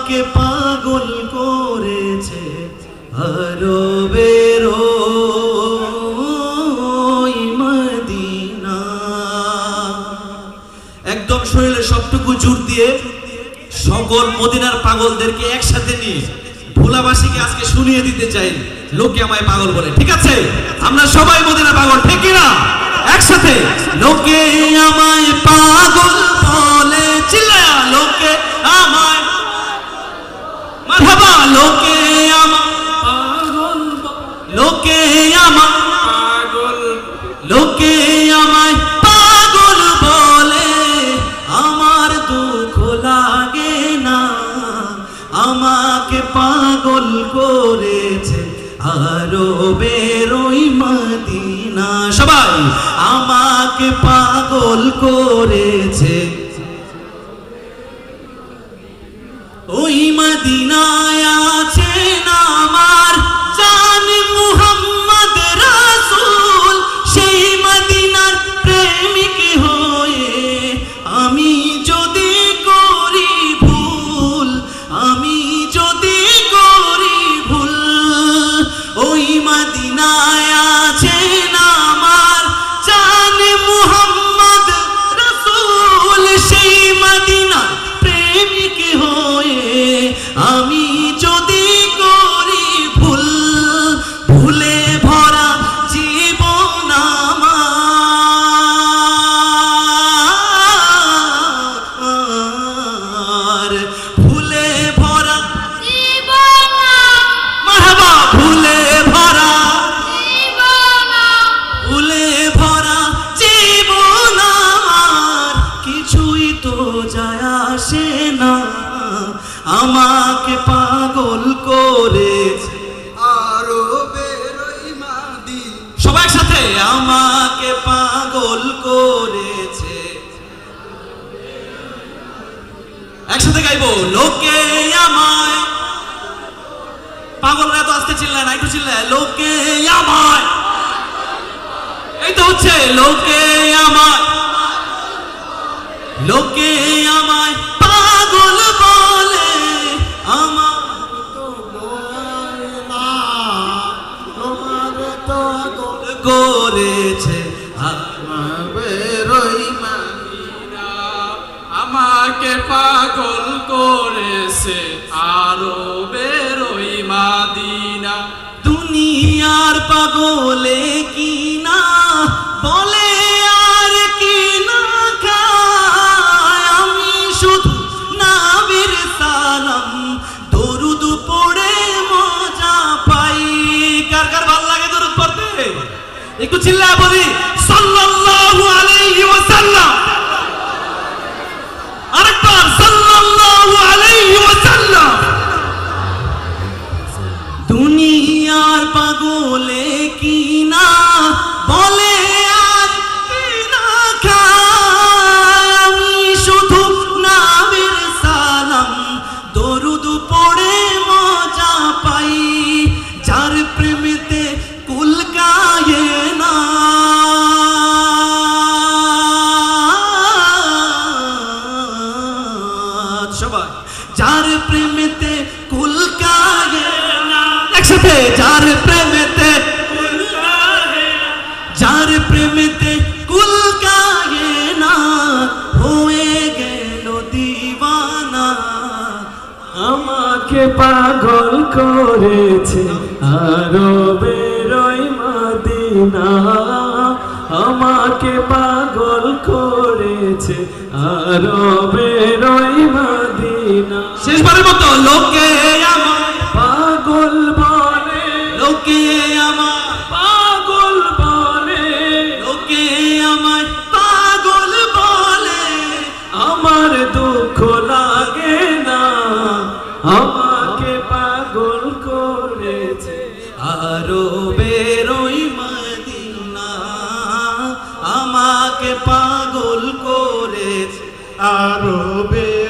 আমাকে পাগল করেছে আরবের ওই মদিনা। একদম শরীরে সবটুকু জোর দিয়ে সকল মদিনার পাগলদেরকে একসাথে নিয়ে ভোলাবাসীকে আজকে শুনিয়ে দিতে চাই, লোকে আমায় পাগল বলে। ঠিক আছে, আমরা সবাই মদিনা পাগল, ঠিক কিনা? একসাথে, লোকে আমায় পাগল বলে, চিল্লায়া লোকে আমায়, মারহাবা, লোকে আমায় পাগল, লোকে আমায় পাগল, লোকে আমায় পাগল বলে, আমার দুঃখ লাগে না, আমাকে পাগল করেছে আরবের ওই মদিনা। সবাই, আমাকে পাগল করেছে ওই মদিনায় আছেন আমার জান মুহাম্মদ রাসূল, সেই মদিনার প্রেমিক হয়ে আমি যদি করি ভুল, আমি যদি করি ভুল, ওই মদিনায় আছেন আমার জান মুহাম্মদ রাসূল, সেই মদিনার প্রেমিক হয়ে আমি যদি করি ভুল, ভুলে ভরা জীবন আমার, ভুলে ভরা জীবন, মারহাবা, ভুলে ভরা জীবন, ভুলে ভরা জীবন আমার, কিছুই তো যায় আসে না, আমাকে পাগল করেছে আরবের ওই মদিনা। সবাই একসাথে, আমাকে পাগল করেছে, একসাথে গাইবো, লোকে আমায় পাগল, না তো আসতে চিল্লায় না, একটু চিল্লায়, লোকে আমায়, এই তো হচ্ছে, লোকে আমায়, লোকে আমায় পাগল বলে, আমার তো না, তোমার তো করেছে আরবের ওই মদিনা, আমাকে পাগল করেছে আরবের ওই মদিনা। দুনিয়ার পাগলে কি না বলে আর কি না খায়, আমি শুধু নবীর সালাম দরুদ পড়ে মজা পাই। কার কার ভালো লাগে দরুদ পড়তে? একটু চিল্লায় বলি, সাল্লাল্লাহু আলাইহি ওয়াসাল্লাম। আরেকবার, সাল্লাল্লাহু আলাইহি ওয়াসাল্লাম। দুনিয়ার পাগলে কি না বলে আর কি না খায়, আমি শুধু নবীর সালাম দরুদ পড়ে মজা পাই, যার প্রেমেতে কুল কায়ে না, সবাই, যার প্রেমেতে কুল কায়ে না, একসাথে, যার প্রেমেতে কুল কায়ে না, যার প্রেমেতে কুল কায়ে না, হয়ে গেল দিওয়ানা, আমাকে পাগল করেছে আরবের ওই মদিনা, আমাকে পাগল করেছে আরবের ওই মদিনা। শেষবারের মতো, লোকে আমায় পাগল বলে, লোকে আমায় পাগল বলে, লোকে আমায় পাগল বলে, আমার দুঃখ লাগে না, আমাকে পাগল করেছে আরবের ওই মদিনা, আমাকে পাগল করেছে আরবের